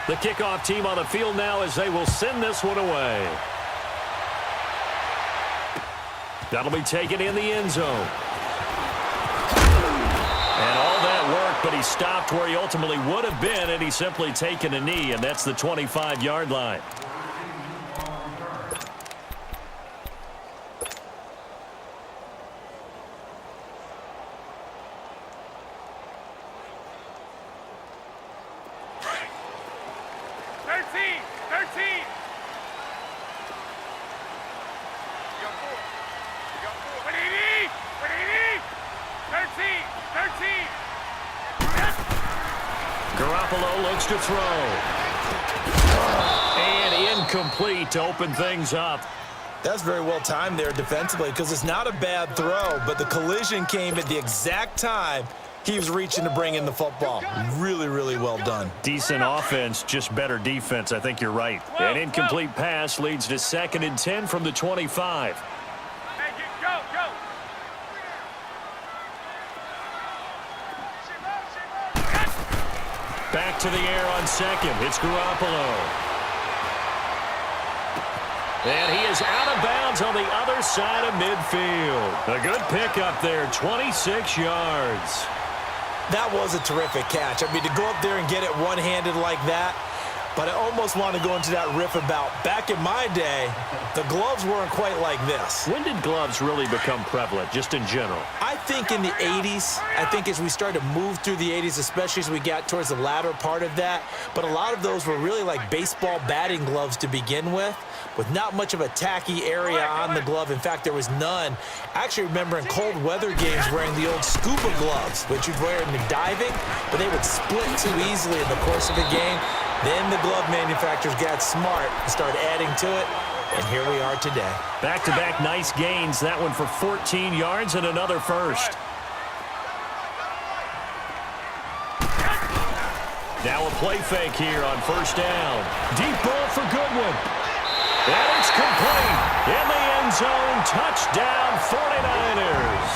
The kickoff team on the field now as they will send this one away. That'll be taken in the end zone. And all that work, but he stopped where he ultimately would have been, and he's simply taken a knee, and that's the 25-yard line. Looks to throw. And incomplete to open things up. That's very well timed there defensively because it's not a bad throw, but the collision came at the exact time he was reaching to bring in the football. Really, really well done. Decent offense, just better defense. I think you're right. An incomplete pass leads to 2nd and 10 from the 25. Back to the air on 2nd. It's Garoppolo. And he is out of bounds on the other side of midfield. A good pickup there, 26 yards. That was a terrific catch. I mean, to go up there and get it one-handed like that, but I almost want to go into that riff about back in my day, the gloves weren't quite like this. When did gloves really become prevalent, just in general? I think in the 80s. I think as we started to move through the 80s, especially as we got towards the latter part of that. But a lot of those were really like baseball batting gloves to begin with not much of a tacky area on the glove. In fact, there was none. I actually remember in cold weather games wearing the old scuba gloves, which you'd wear in the diving, but they would split too easily in the course of a game. Then the glove manufacturers got smart and started adding to it, and here we are today. Back-to-back nice gains. That one for 14 yards and another first. Now a play fake here on first down. Deep ball for Goodwin. And it's complete. In the end zone, touchdown 49ers.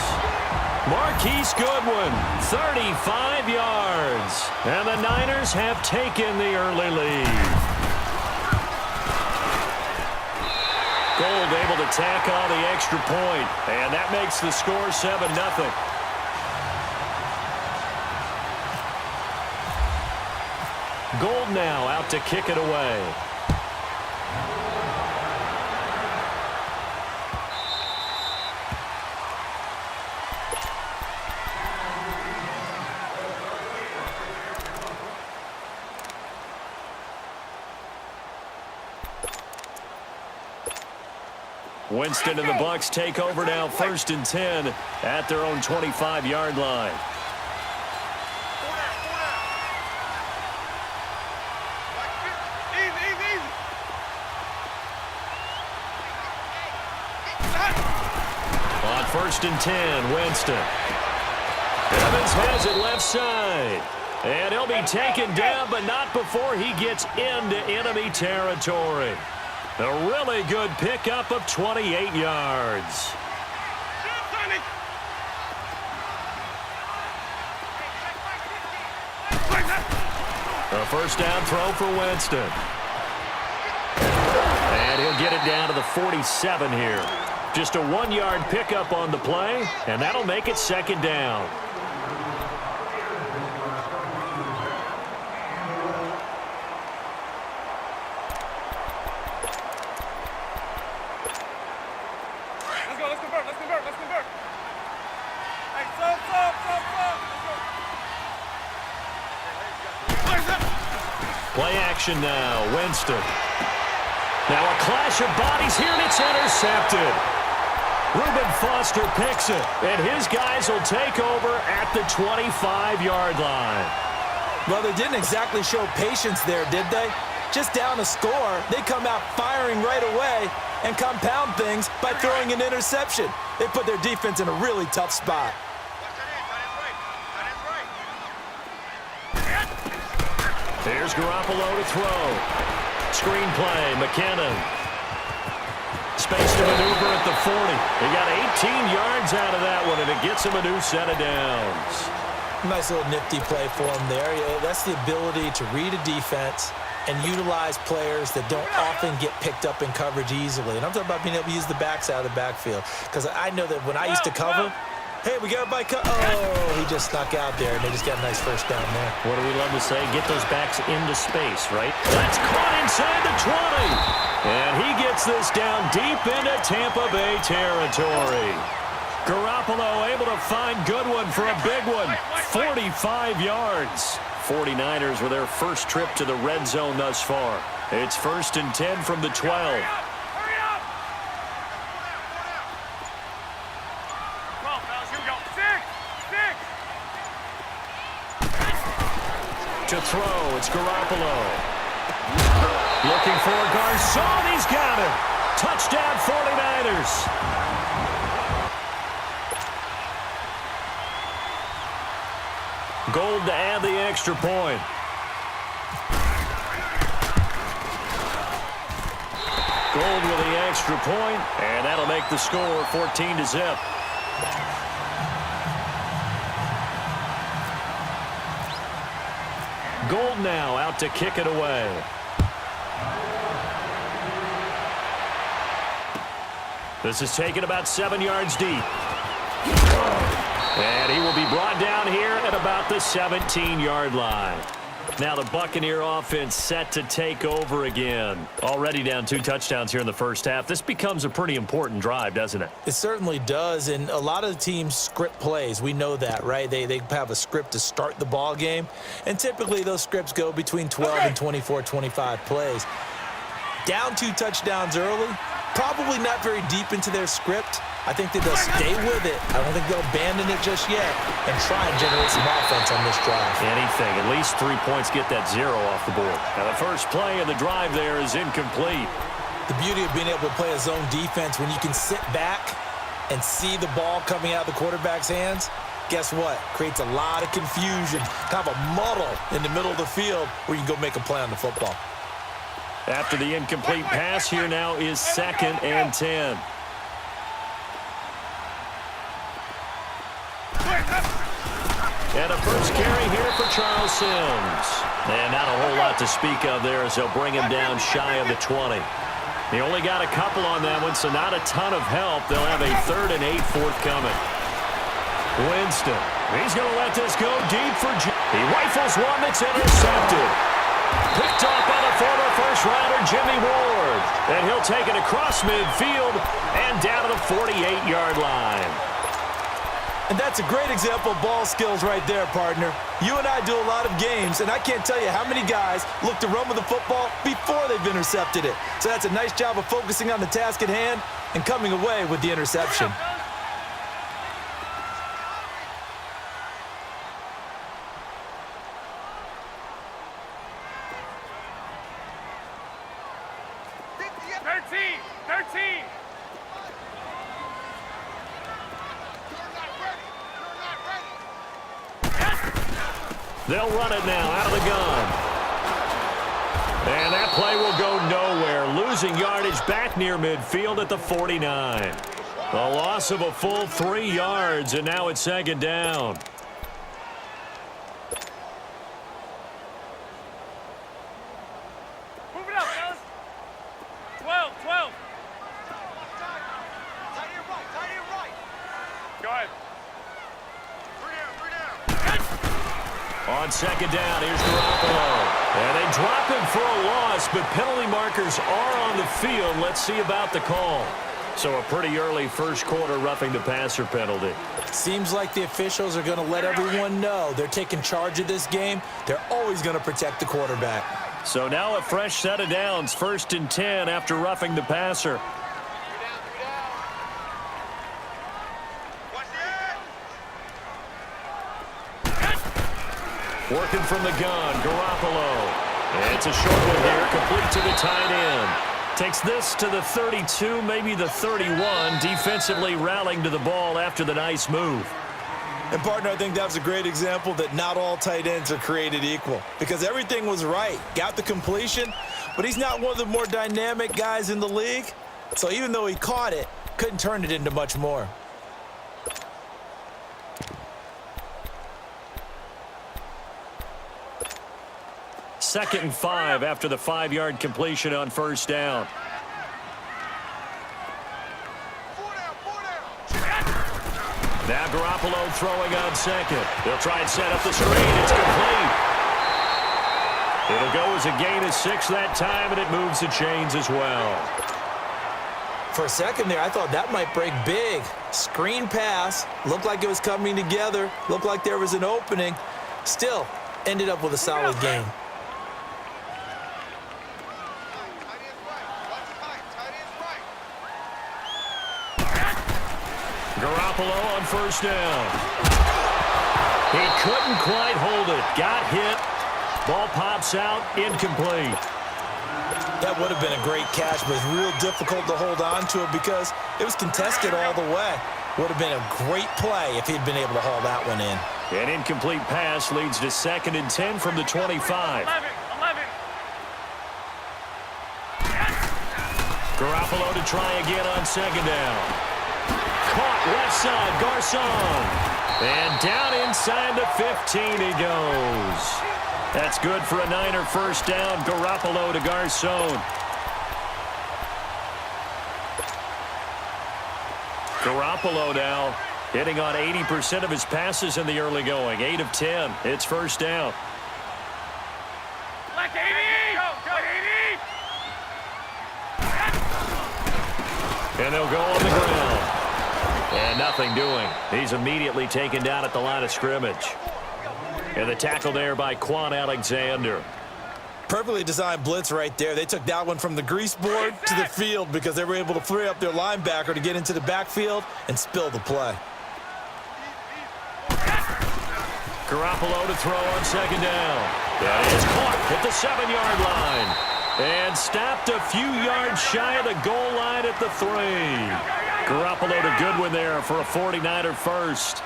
Marquise Goodwin, 35 yards. And the Niners have taken the early lead. Gold able to tack on the extra point, and that makes the score 7-0. Gold now out to kick it away. Winston and the Bucs take over now, 1st and 10 at their own 25-yard line. On 1st and 10, Winston. Evans has it left side. And he'll be taken down, but not before he gets into enemy territory. A really good pickup of 28 yards. A first down throw for Winston. And he'll get it down to the 47 here. Just a 1-yard pickup on the play, and that'll make it 2nd down. Play action now, Winston. Now a clash of bodies here, and it's intercepted. Reuben Foster picks it, and his guys will take over at the 25-yard line. Well, they didn't exactly show patience there, did they? Just down a score, they come out firing right away and compound things by throwing an interception. They put their defense in a really tough spot. Here's Garoppolo to throw. Screen play, McKinnon. Space to maneuver at the 40. He got 18 yards out of that one, and it gets him a new set of downs. Nice little nifty play for him there. That's the ability to read a defense and utilize players that don't often get picked up in coverage easily. And I'm talking about being able to use the backside of the backfield. Because I know that when I used to cover, hey, we got everybody oh, he just snuck out there, and they just got a nice first down there. What do we love to say? Get those backs into space, right? That's caught inside the 20. And he gets this down deep into Tampa Bay territory. Garoppolo able to find Goodwin for a big one. 45 yards. 49ers with their first trip to the red zone thus far. It's 1st and 10 from the 12. To throw, it's Garoppolo. Looking for Garcon, he's got it. Touchdown 49ers. Gold to add the extra point. Gold with the extra point, and that'll make the score 14-0. Gold now out to kick it away. This is taken about 7 yards deep. And he will be brought down here at about the 17-yard line. Now the Buccaneer offense set to take over again. Already down 2 touchdowns here in the first half. This becomes a pretty important drive, doesn't it? It certainly does, and a lot of the teams script plays. We know that, right? They have a script to start the ball game, and typically those scripts go between 12 and 24, 25 plays. Down 2 touchdowns early, probably not very deep into their script. I think that they'll stay with it. I don't think they'll abandon it just yet and try and generate some offense on this drive. Anything. At least 3 points, get that 0 off the board. Now the first play of the drive there is incomplete. The beauty of being able to play a zone defense when you can sit back and see the ball coming out of the quarterback's hands, guess what? Creates a lot of confusion, kind of a muddle in the middle of the field where you can go make a play on the football. After the incomplete pass, here now is 2nd and 10. And a first carry here for Charles Sims. And not a whole lot to speak of there as they'll bring him down shy of the 20. He only got a couple on that one, so not a ton of help. They'll have a 3rd and 8 forthcoming. Winston, he's going to let this go deep for he rifles one that's intercepted. Picked off by the former first-rounder Jimmy Ward. And he'll take it across midfield and down to the 48-yard line. And that's a great example of ball skills right there, partner. You and I do a lot of games, and I can't tell you how many guys look to run with the football before they've intercepted it. So that's a nice job of focusing on the task at hand and coming away with the interception. They'll run it now out of the gun. And that play will go nowhere. Losing yardage back near midfield at the 49. A loss of a full 3 yards, and now it's 2nd down. Move it up, fellas. 12, 12. Tight end right. Go ahead. On 2nd down, here's Garoppolo. And they drop him for a loss, but penalty markers are on the field. Let's see about the call. So a pretty early first quarter roughing the passer penalty. Seems like the officials are going to let everyone know they're taking charge of this game. They're always going to protect the quarterback. So now a fresh set of downs, 1st and 10 after roughing the passer. Working from the gun, Garoppolo. And it's a short one here, complete to the tight end. Takes this to the 32, maybe the 31, defensively rallying to the ball after the nice move. And, partner, I think that was a great example that not all tight ends are created equal because everything was right. Got the completion, but he's not one of the more dynamic guys in the league. So even though he caught it, couldn't turn it into much more. 2nd and 5 after the 5-yard completion on first down. Now Garoppolo throwing on second. He'll try and set up the screen. It's complete. It'll go as a gain of 6 that time, and it moves the chains as well. For a second there, I thought that might break big. Screen pass. Looked like it was coming together. Looked like there was an opening. Still, ended up with a solid gain. Garoppolo on first down. He couldn't quite hold it. Got hit. Ball pops out. Incomplete. That would have been a great catch, but it's real difficult to hold on to it because it was contested all the way. Would have been a great play if he'd been able to haul that one in. An incomplete pass leads to 2nd and 10 from the 25. 11. Garoppolo to try again on 2nd down. Caught left side, Garcon. And down inside the 15 he goes. That's good for a Niner first down. Garoppolo to Garcon. Garoppolo now hitting on 80% of his passes in the early going. 8 of 10. It's first down. Go, 80. And they'll go on the ground. And nothing doing. He's immediately taken down at the line of scrimmage. And the tackle there by Quan Alexander. Perfectly designed blitz right there. They took that one from the grease board to the field because they were able to free up their linebacker to get into the backfield and spill the play. Garoppolo to throw on 2nd down. That is caught at the 7-yard line. And stopped a few yards shy of the goal line at the 3. Garoppolo to Goodwin there for a 49er first.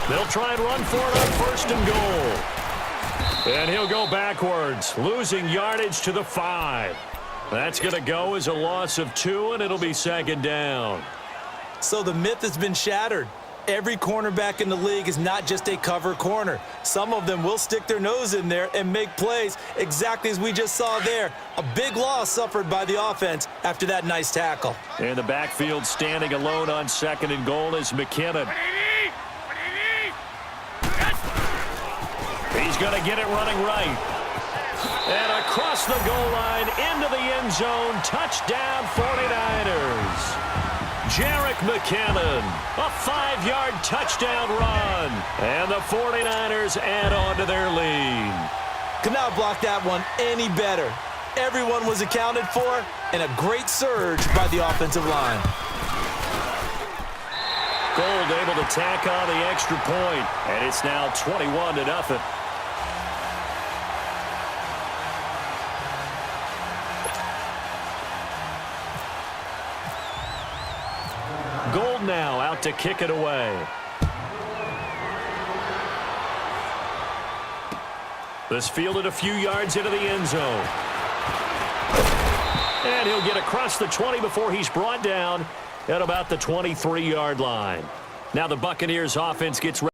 They'll try and run for it on 1st and goal. And he'll go backwards, losing yardage to the 5. That's going to go as a loss of 2, and it'll be 2nd down. So the myth has been shattered. Every cornerback in the league is not just a cover corner. Some of them will stick their nose in there and make plays exactly as we just saw there. A big loss suffered by the offense after that nice tackle. And the backfield standing alone on 2nd and goal is McKinnon. He's going to get it running right. And across the goal line, into the end zone, touchdown 49ers. Jerick McKinnon, a 5-yard touchdown run. And the 49ers add on to their lead. Could not block that one any better. Everyone was accounted for, and a great surge by the offensive line. Gold able to tack on the extra point, and it's now 21-0. Gold now out to kick it away. This fielded a few yards into the end zone. And he'll get across the 20 before he's brought down at about the 23-yard line. Now the Buccaneers offense gets ready.